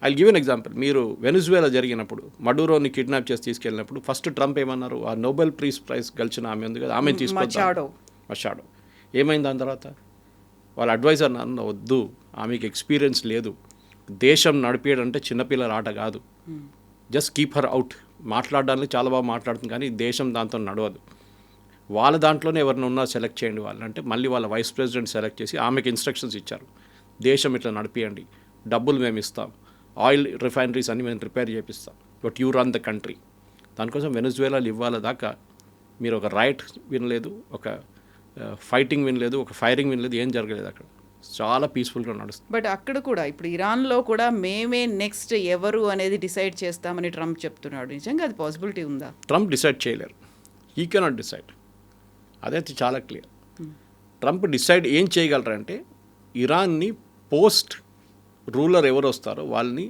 I give an example. మీరు వెనిజువేలా జరిగినప్పుడు మడూరోని కిడ్నాప్ చేసి తీసుకెళ్ళినప్పుడు ఫస్ట్ ట్రంప్ ఏమన్నారు, ఆ నోబెల్ ప్రైజ్ గెలిచిన ఆమె ఉంది కదా, ఆమెను తీసుకొచ్చాడు మషాడో. ఏమైంది దాని తర్వాత? వాళ్ళ అడ్వైజర్ అన్న వద్దు, ఆమెకి ఎక్స్పీరియన్స్ లేదు, దేశం నడిపేయడంటే చిన్నపిల్లల ఆట కాదు, జస్ట్ కీప్ హర్ అవుట్. మాట్లాడడానికి చాలా బాగా మాట్లాడుతుంది కానీ దేశం దాంతో నడవదు, వాళ్ళ దాంట్లోనే ఎవరిని ఉన్నా సెలెక్ట్ చేయండి వాళ్ళంటే మళ్ళీ వాళ్ళ వైస్ ప్రెసిడెంట్ సెలెక్ట్ చేసి ఆమెకి ఇన్స్ట్రక్షన్స్ ఇచ్చారు, దేశం ఇట్లా నడిపియండి, డబ్బులు మేము ఇస్తాం, ఆయిల్ రిఫైనరీస్ అన్ని మేము రిపేర్ చేపిస్తాం, but you run the country. దానికోసం వెనిజువేలాలో ఇవ్వాల దాకా మీరు ఒక రైట్ వినలేదు, ఒక ఫైటింగ్ వినలేదు, ఒక ఫైరింగ్ వినలేదు, ఏం జరగలేదు. అక్కడ చాలా పీస్ఫుల్గా నడుస్తుంది. బట్ అక్కడ కూడా ఇప్పుడు ఇరాన్లో కూడా మేమే నెక్స్ట్ ఎవరు అనేది డిసైడ్ చేస్తామని ట్రంప్ చెప్తున్నాడు. నిజంగా అది పాసిబిలిటీ ఉందా? ట్రంప్ డిసైడ్ చేయలేరు, హీ కెనాట్ డిసైడ్. అదైతే చాలా క్లియర్. ట్రంప్ డిసైడ్ ఏం చేయగలరంటే ఇరాన్ని పోస్ట్ రూలర్ ఎవరు వస్తారో వాళ్ళని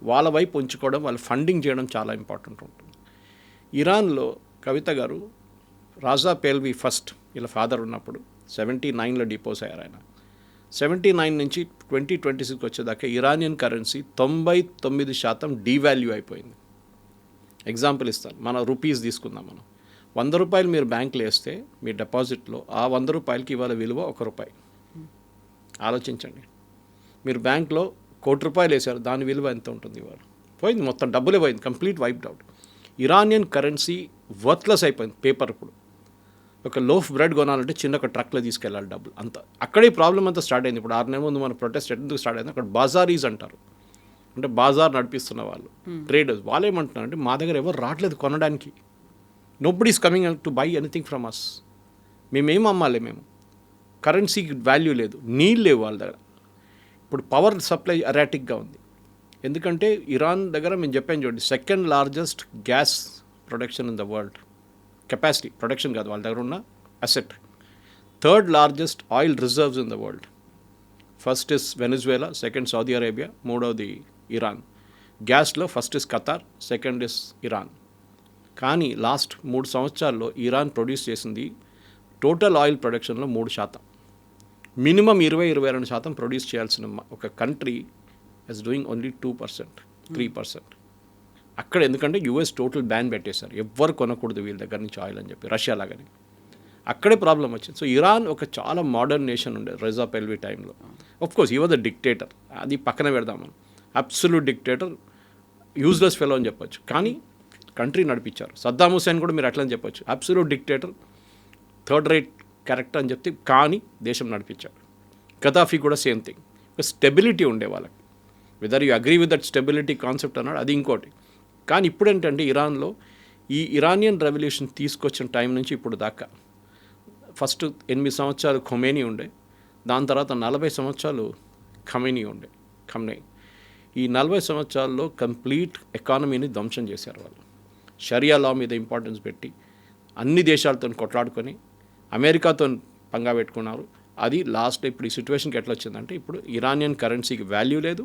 వాళ్ళ వైపు ఉంచుకోవడం, వాళ్ళు ఫండింగ్ చేయడం చాలా ఇంపార్టెంట్ ఉంటుంది. ఇరాన్లో కవిత గారు రాజా పేల్వి ఫస్ట్ వీళ్ళ ఫాదర్ ఉన్నప్పుడు 79లో డిపోజ్ అయ్యారు ఆయన. 79 నుంచి 2026 వచ్చేదాకా ఇరానియన్ కరెన్సీ 99% డీవాల్యూ అయిపోయింది. ఎగ్జాంపుల్ ఇస్తాను, మన రూపీస్ తీసుకుందాం. మనం 100 రూపాయలు మీరు బ్యాంకులో వేస్తే మీ డిపాజిట్లో ఆ 100 రూపాయలకి ఇవాళ విలువ 1 రూపాయి. ఆలోచించండి, మీరు బ్యాంక్లో 1 కోటి రూపాయలు వేశారు, దాని విలువ ఎంత ఉంటుంది ఇవాళ? పోయింది, మొత్తం డబ్బులే పోయింది, complete wiped out. Iranian currency worthless అయిపోయింది. పేపర్ ఇప్పుడు ఒక లోఫ్ బ్రెడ్ కొనాలంటే చిన్న ఒక ట్రక్లో తీసుకెళ్ళాలి డబ్బులు అంతా. అక్కడే ప్రాబ్లం అంతా స్టార్ట్ అయింది. ఇప్పుడు 6 నెలల ముందు మన ప్రొటెస్ట్ ఎందుకు స్టార్ట్ అయింది, అక్కడ బాజారీస్ అంటారు, అంటే బాజార్ నడిపిస్తున్న వాళ్ళు ట్రేడర్స్. వాళ్ళు ఏమంటున్నారు అంటే మా దగ్గర ఎవరు రావట్లేదు కొనడానికి, nobody is coming to buy anything from us. మేమేం అమ్మాలి, మేము కరెన్సీకి వాల్యూ లేదు, నీళ్ళు లేవు వాళ్ళ దగ్గర. ఇప్పుడు పవర్ సప్లై ఎరాటిక్గా ఉంది, ఎందుకంటే ఇరాన్ దగ్గర మేము చెప్పాను చూడండి, 2nd largest gas production in the world, capacity production కాదు వాళ్ళ దగ్గర ఉన్న asset. 3rd largest oil reserves in the world. First is Venezuela, 2nd Saudi Arabia, 3వది ఇరాన్. గ్యాస్లో first is Qatar, 2nd is Iran. కానీ లాస్ట్ 3 సంవత్సరాల్లో Iran produce చేసింది total oil ప్రొడక్షన్లో 3%. మినిమం 20-22% ప్రొడ్యూస్ చేయాల్సిన ఒక కంట్రీ ఇస్ డూయింగ్ ఓన్లీ 2%, 3%. అక్కడ ఎందుకంటే యూఎస్ టోటల్ బ్యాన్ పెట్టేశారు, ఎవ్వరు కొనకూడదు వీళ్ళ దగ్గర నుంచి ఆయిల్ అని చెప్పి, రష్యా లాగానే. అక్కడే ప్రాబ్లం వచ్చింది. సో ఇరాన్ ఒక చాలా మోడర్న్ నేషన్ ఉండే రేజా పెల్వి టైంలో. Of course he was the dictator, అది పక్కన పెడదాం మనం, అబ్సల్యూట్ డిక్టేటర్, యూజ్లెస్ ఫెలో అని చెప్పొచ్చు, కానీ కంట్రీ నడిపించారు. సద్దాం హుసేన్ కూడా మీరు అట్లని చెప్పొచ్చు, absolute dictator, 3rd rate character అని చెప్తే కానీ దేశం నడిపించాడు. గదాఫీ కూడా సేమ్ థింగ్, స్టెబిలిటీ ఉండే వాళ్ళకి. Whether you agree with that stability concept అన్నాడు, అది ఇంకోటి. కానీ ఇప్పుడు ఏంటంటే ఇరాన్లో ఈ ఇరానియన్ రెవల్యూషన్ తీసుకొచ్చిన టైం నుంచి ఇప్పుడు దాకా ఫస్ట్ 8 సంవత్సరాలు ఖొమేనీ ఉండే, దాని తర్వాత 40 సంవత్సరాలు ఖమ్నై. ఈ 40 సంవత్సరాల్లో కంప్లీట్ ఎకానమీని ధ్వంసం చేశారు వాళ్ళు. షరియా లా మీద ఇంపార్టెన్స్ పెట్టి అన్ని దేశాలతో కొట్లాడుకొని అమెరికాతో పంగా పెట్టుకున్నారు. అది లాస్ట్ ఇప్పుడు ఈ సిచ్యువేషన్కి ఎట్లా వచ్చిందంటే ఇప్పుడు ఇరానియన్ కరెన్సీకి వాల్యూ లేదు,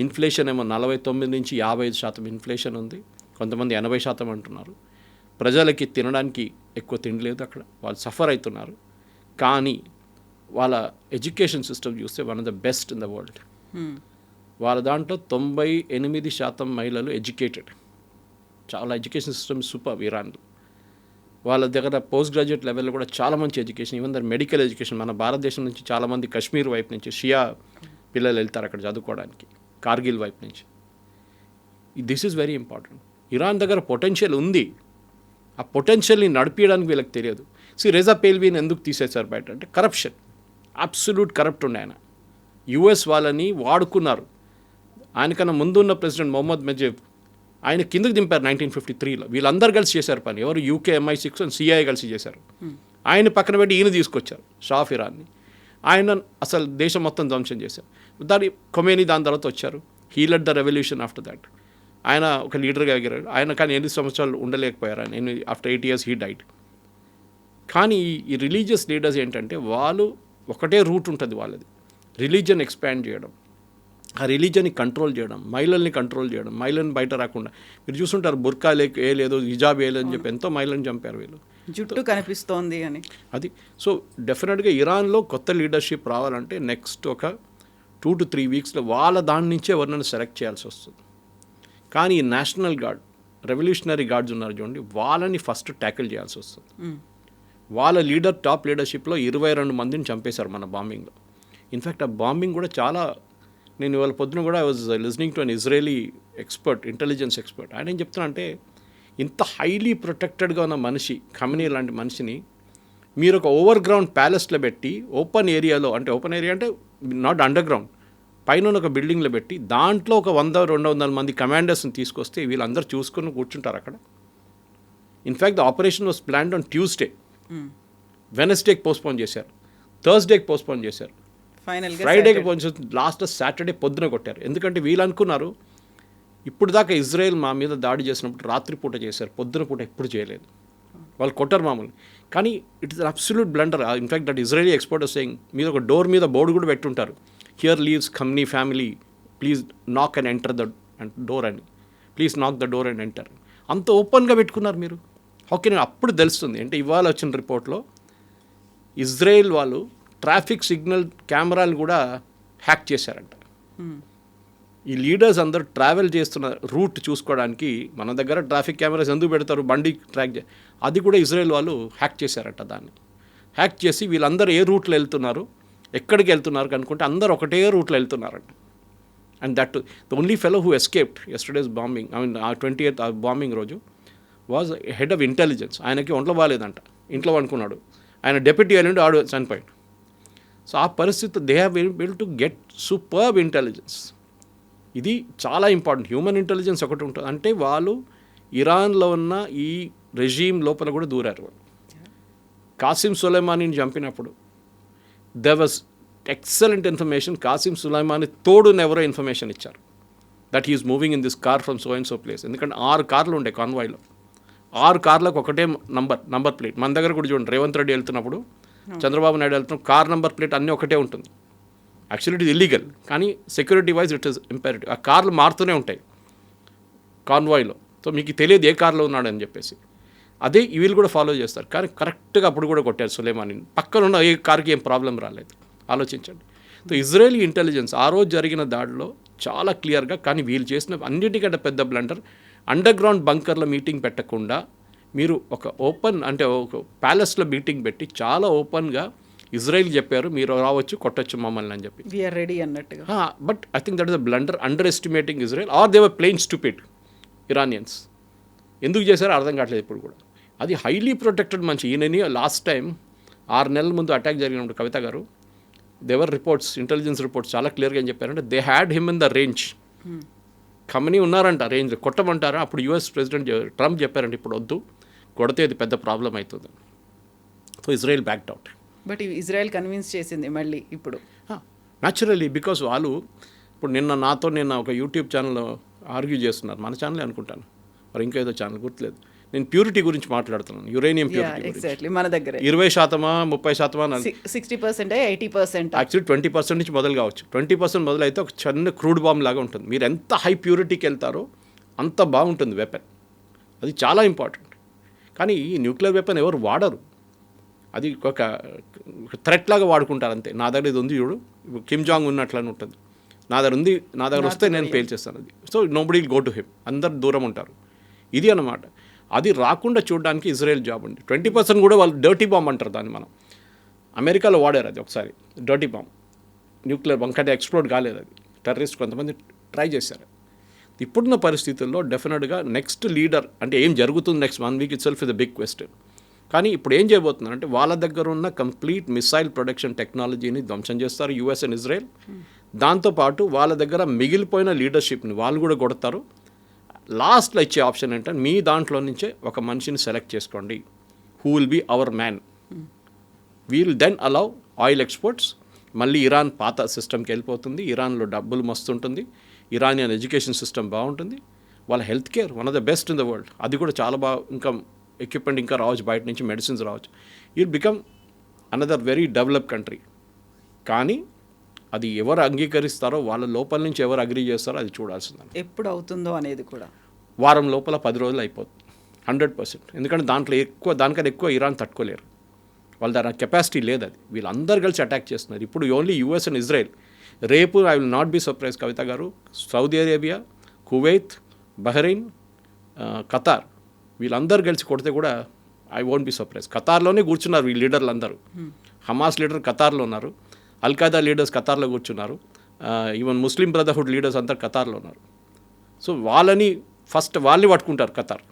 ఇన్ఫ్లేషన్ ఏమో 49 నుంచి 55% ఇన్ఫ్లేషన్ ఉంది, కొంతమంది 80% అంటున్నారు. ప్రజలకి తినడానికి ఎక్కువ తిండి లేదు అక్కడ, వాళ్ళు సఫర్ అవుతున్నారు. కానీ వాళ్ళ ఎడ్యుకేషన్ సిస్టమ్ చూస్తే one of the best in the world. వాళ్ళ దాంట్లో 98% మహిళలు ఎడ్యుకేటెడ్. చాలా ఎడ్యుకేషన్ సిస్టమ్ సూపర్ ఇరాన్లో. వాళ్ళ దగ్గర పోస్ట్ గ్రాడ్యుయేట్ లెవెల్లో కూడా చాలా మంచి education, even there medical education. మన భారతదేశం నుంచి చాలామంది కశ్మీర్ వైపు నుంచి షియా పిల్లలు వెళ్తారు అక్కడ చదువుకోవడానికి, కార్గిల్ వైపు నుంచి. This is very important. Iran దగ్గర పొటెన్షియల్ ఉంది, ఆ పొటెన్షియల్ని నడిపించడానికి వీళ్ళకి తెలియదు. రేజా పేల్వీని ఎందుకు తీసేశారు బయట అంటే కరప్షన్, అబ్సల్యూట్ కరప్ట్ ఉండే ఆయన. యుఎస్ వాళ్ళని వాడుకున్నారు. ఆయనకన్నా ముందున్న ప్రెసిడెంట్ మొహమ్మద్ మెజీబ్ ఆయన కిందకి దింపారు 1953లో. వీళ్ళందరూ కలిసి చేశారు పని. ఎవరు యూకే MI6 అండ్ CIA కలిసి చేశారు. ఆయన పక్కన పెట్టి ఈయన తీసుకొచ్చారు షా ఆఫ్ ఇరాన్ని. ఆయన అసలు దేశం మొత్తం ధ్వంసం చేశారు. ఖొమేనీ దాని తర్వాత వచ్చారు. He lead the revolution after that. ఆయన ఒక లీడర్గా ఎగిరారు. ఆయన కానీ 8 సంవత్సరాలు ఉండలేకపోయారు. ఆయన ఆఫ్టర్ 8 years హీ డైడ్. కానీ ఈ రిలీజియస్ లీడర్స్ ఏంటంటే వాళ్ళు ఒకటే రూట్ ఉంటుంది వాళ్ళది, రిలీజియన్ ఎక్స్పాండ్ చేయడం, ఆ రిలీజియన్ని కంట్రోల్ చేయడం, మహిళల్ని కంట్రోల్ చేయడం, మహిళల్ని బయట రాకుండా. మీరు చూస్తుంటారు బుర్కా లేదు, హిజాబ్ వేయలేదని చెప్పి ఎంతో మహిళలను చంపారు వీళ్ళు. జుట్టు కనిపిస్తోంది అని అది. సో డెఫినెట్గా ఇరాన్లో కొత్త లీడర్షిప్ రావాలంటే నెక్స్ట్ ఒక 2 to 3 weeksలో వాళ్ళ దాని నుంచే ఎవరినైనా సెలెక్ట్ చేయాల్సి వస్తుంది. కానీ ఈ నేషనల్ గార్డ్, రెవల్యూషనరీ గార్డ్స్ ఉన్నారు చూడండి, వాళ్ళని ఫస్ట్ ట్యాకిల్ చేయాల్సి వస్తుంది. వాళ్ళ టాప్ లీడర్షిప్లో 22 మందిని చంపేశారు మన బాంబింగ్లో. ఇన్ఫ్యాక్ట్ ఆ బాంబింగ్ కూడా చాలా, నేను ఇవాళ పొద్దున కూడా I was listening to an Israeli expert, intelligence expert. ఆయన ఏం చెప్తున్నా అంటే, ఇంత హైలీ ప్రొటెక్టెడ్గా ఉన్న మనిషి, ఖమనీ లాంటి మనిషిని మీరు ఒక ఓవర్ గ్రౌండ్ ప్యాలెస్లో పెట్టి ఓపెన్ ఏరియాలో, అంటే ఓపెన్ ఏరియా అంటే నాట్ అండర్ గ్రౌండ్, పైన ఒక బిల్డింగ్లో పెట్టి దాంట్లో ఒక 100-200 మంది కమాండర్స్ని తీసుకొస్తే వీళ్ళందరూ చూసుకొని కూర్చుంటారు అక్కడ. In fact the operation was planned on Tuesday, వెనస్డేకి పోస్ట్పోన్ చేశారు, థర్స్డేకి పోస్ట్పోన్ చేశారు, ఫ్రైడేకి పోస్ట్, లాస్ట్ సాటర్డే పొద్దున కొట్టారు. ఎందుకంటే వీళ్ళు అనుకున్నారు ఇప్పుడు దాకా ఇజ్రాయెల్ మా మీద దాడి చేసినప్పుడు రాత్రిపూట చేశారు, పొద్దున పూట ఎప్పుడు చేయలేదు, వాళ్ళు కొట్టారు మామూలు. కానీ it is absolute blunder. In fact that Israeli expert saying, మీద ఒక డోర్ మీద బోర్డు కూడా పెట్టుంటారు, here lives Khamenei family, please knock and enter the door అని, please knock the door and enter. అంత ఓపెన్గా పెట్టుకున్నారు మీరు. ఓకే, నేను అప్పుడు తెలుస్తుంది అంటే ఇవాళ వచ్చిన రిపోర్ట్లో ఇజ్రాయెల్ వాళ్ళు ట్రాఫిక్ సిగ్నల్ కెమెరాలు కూడా హ్యాక్ చేశారంట. ఈ లీడర్స్ అందరూ ట్రావెల్ చేస్తున్న రూట్ చూసుకోవడానికి మన దగ్గర ట్రాఫిక్ కెమెరాస్ ఎందుకు పెడతారు, బండి ట్రాక్ అది కూడా ఇజ్రాయెల్ వాళ్ళు హ్యాక్ చేశారట. దాన్ని హ్యాక్ చేసి వీళ్ళందరూ ఏ రూట్లో వెళ్తున్నారు, ఎక్కడికి వెళ్తున్నారు కనుక్కుంటే అందరూ ఒకటే రూట్లో వెళ్తున్నారంట. And that the only fellow who escaped yesterday's bombing, I mean ఆ 28th బాంబింగ్ రోజు వాజ్ హెడ్ ఆఫ్ ఇంటెలిజెన్స్. ఆయనకి ఒంట్లో బాగాలేదంట, ఇంట్లో అనుకున్నాడు, ఆయన డెప్యూటీ అయినండి ఆడు చనిపోయాడు. సో ఆ పరిస్థితి they have bill to get superb intelligence. ఇది చాలా ఇంపార్టెంట్. హ్యూమన్ ఇంటెలిజెన్స్ ఒకటి ఉంటుంది అంటే వాళ్ళు ఇరాన్లో ఉన్న ఈ రెజీమ్ లోపల కూడా దూరారు. వాళ్ళు కాసిం సులైమానీని చంపినప్పుడు there was excellent information. Qasem Soleimani తోడుని ఎవరో ఇన్ఫర్మేషన్ ఇచ్చారు that he is moving in this car from so and so place. ఎందుకంటే 6 కార్లు ఉండే కాన్వాయ్లో, 6 కార్లకు ఒకటే నంబర్ ప్లేట్. మన దగ్గర కూడా చూడండి, రేవంత్ రెడ్డి వెళ్తున్నప్పుడు, చంద్రబాబు నాయుడు వెళ్తున్నప్పుడు కార్ నెంబర్ ప్లేట్ అన్నీ ఒకటే ఉంటుంది. యాక్చువల్లీ ఇట్ ఇస్ ఇల్లీగల్, కానీ సెక్యూరిటీ వైజ్ ఇట్ ఈస్ ఇంపారిటివ్. ఆ కార్లు మారుతూనే ఉంటాయి కాన్వాయ్లో. సో మీకు తెలియదు ఏ కార్లో ఉన్నాడని చెప్పేసి. అదే వీళ్ళు కూడా ఫాలో చేస్తారు. కానీ కరెక్ట్గా అప్పుడు కూడా కొట్టారు సులైమానీని. పక్కన ఉన్న ఏ కార్కి ఏం ప్రాబ్లం రాలేదు. ఆలోచించండి. సో ఇజ్రాయలీ ఇంటెలిజెన్స్ ఆ రోజు జరిగిన దాడిలో చాలా క్లియర్గా, కానీ వీళ్ళు చేసిన అన్నిటికంటే పెద్ద బ్లండర్, అండర్ గ్రౌండ్ బంకర్లో మీటింగ్ పెట్టకుండా మీరు ఒక ఓపెన్ అంటే ఒక ప్యాలెస్లో మీటింగ్ పెట్టి చాలా ఓపెన్గా ఇజ్రాయెల్ చెప్పారు మీరు రావచ్చు కొట్టచ్చు మమ్మల్ని అని చెప్పి, వీఆర్ రెడీ అన్నట్టుగా. But I think that is a blunder, underestimating Israel, are they were plain stupid Iranians. ఎందుకు చేశారో అర్థం కావట్లేదు ఇప్పుడు కూడా. అది హైలీ ప్రొటెక్టెడ్ మనిషి. ఈయనని లాస్ట్ టైం 6 నెలల ముందు అటాక్ జరిగినప్పుడు కవిత గారు, దేవర్ రిపోర్ట్స్, ఇంటెలిజెన్స్ రిపోర్ట్స్ చాలా క్లియర్గా ఏం చెప్పారంటే they had him in the range. Khamenei ఉన్నారంట రేంజ్, కొట్టమంటారా? అప్పుడు యుఎస్ ప్రెసిడెంట్ ట్రంప్ చెప్పారంటే ఇప్పుడు వద్దు, కొడితే అది పెద్ద ప్రాబ్లం అవుతుంది. So Israel backed out. But Israel convince చేసింది మళ్ళీ ఇప్పుడు. న్యాచురల్లీ, బికాజ్ వాళ్ళు ఇప్పుడు నిన్న ఒక యూట్యూబ్ ఛానల్లో ఆర్గ్యూ చేస్తున్నారు, మన ఛానలే అనుకుంటాను, మరి ఇంకా ఏదో ఛానల్ గుర్తులేదు. నేను ప్యూరిటీ గురించి మాట్లాడుతున్నాను, యురేనియం ప్యూరిటీ. ఎగ్జాక్ట్లీ మన దగ్గర 20%, 30%, 60%, 80%. యాక్చువల్లీ 20% నుంచి మొదలు కావచ్చు. 20% మొదలైతే ఒక చిన్న క్రూడ్ బాంబ్ లాగా ఉంటుంది. మీరు ఎంత హై ప్యూరిటీకి వెళ్తారో అంత బాగుంటుంది వెపన్. అది చాలా ఇంపార్టెంట్. కానీ ఈ న్యూక్లియర్ వెపన్ ఎవరు వాడరు. అది ఒక థ్రెట్ లాగా వాడుకుంటారు అంతే. నా దగ్గర ఇది ఉంది చూడు, ఇప్పుడు కిమ్ జాంగ్ ఉన్నట్లని ఉంటుంది, నా దగ్గర వస్తే నేను పేల్ చేస్తాను అది. So nobody will go to him, అందరు దూరం ఉంటారు. ఇది అన్నమాట. అది రాకుండా చూడడానికి ఇజ్రాయెల్ జాబ్ ఉంది. 20% కూడా వాళ్ళు డర్టీ బాంబ్ అంటారు దాన్ని. మనం అమెరికాలో వాడారు అది ఒకసారి, డర్టీ బాంబ్, న్యూక్లియర్ బాంబ్, కానీ ఎక్స్ప్లోడ్ కాలేదు అది. టెర్రరిస్ట్ కొంతమంది ట్రై చేశారు. ఇప్పుడున్న పరిస్థితుల్లో డెఫినెట్గా నెక్స్ట్ లీడర్ అంటే ఏం జరుగుతుంది next 1 week itself is the big question. కానీ ఇప్పుడు ఏం చేయబోతున్నారంటే వాళ్ళ దగ్గర ఉన్న కంప్లీట్ మిసైల్ ప్రొడక్షన్ టెక్నాలజీని ధ్వంసం చేస్తారు యూఎస్ అండ్ ఇజ్రాయెల్. దాంతోపాటు వాళ్ళ దగ్గర మిగిలిపోయిన లీడర్షిప్ని వాళ్ళు కూడా కొడతారు. లాస్ట్లో ఇచ్చే ఆప్షన్ ఏంటంటే మీ దాంట్లో నుంచే ఒక మనిషిని సెలెక్ట్ చేసుకోండి, who will be our man. We'll then allow oil exports. మళ్ళీ ఇరాన్ పాత సిస్టమ్కి వెళ్ళిపోతుంది. ఇరాన్లో డబ్బులు మస్తు ఉంటుంది, ఇరానియన్ ఎడ్యుకేషన్ సిస్టమ్ బాగుంటుంది, వాళ్ళ health care one of the best in the world. అది కూడా చాలా బాగా, ఇంకా ఎక్విప్మెంట్ ఇంకా రావచ్చు, బయట నుంచి మెడిసిన్స్ రావచ్చు. It become another very develop country. కానీ అది ఎవరు అంగీకరిస్తారో, వాళ్ళ లోపల నుంచి ఎవరు అగ్రీ చేస్తారో అది చూడాల్సిందని. ఎప్పుడు అవుతుందో అనేది కూడా వారం లోపల 10 రోజులు అయిపోతుంది 100%. ఎందుకంటే దానికన్నా ఎక్కువ ఇరాన్ తట్టుకోలేరు, వాళ్ళ దగ్గర కెపాసిటీ లేదు. అది వీళ్ళందరూ కలిసి అటాక్ చేస్తున్నారు. ఇప్పుడు ఓన్లీ యూఎస్ అండ్ ఇజ్రాయెల్. రేపు I will not be surprise Kavitha గారు, Saudi Arabia, Kuwait, Bahrain, Qatar వీళ్ళందరూ కలిసి కొడితే కూడా ఐ వోంట్ బీ సర్ప్రైజ్. ఖతార్లోనే కూర్చున్నారు వీళ్ళ లీడర్లు అందరూ. హమాస్ లీడర్ ఖతార్లో ఉన్నారు, అల్ఖైదా లీడర్స్ ఖతార్లో కూర్చున్నారు, ఈవెన్ ముస్లిం బ్రదర్హుడ్ లీడర్స్ అందరు ఖతార్లో ఉన్నారు. సో వాళ్ళని వాళ్ళని పట్టుకుంటారు ఖతార్.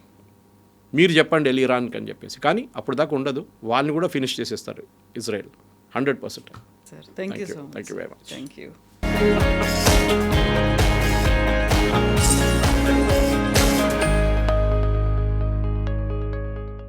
మీరు చెప్పండి వెళ్ళి ఇరాన్కి అని చెప్పేసి. కానీ అప్పుడు దాకా ఉండదు, వాళ్ళని కూడా ఫినిష్ చేసేస్తారు Israel 100%. Sir thank you so much. Thank you very much. Thank you.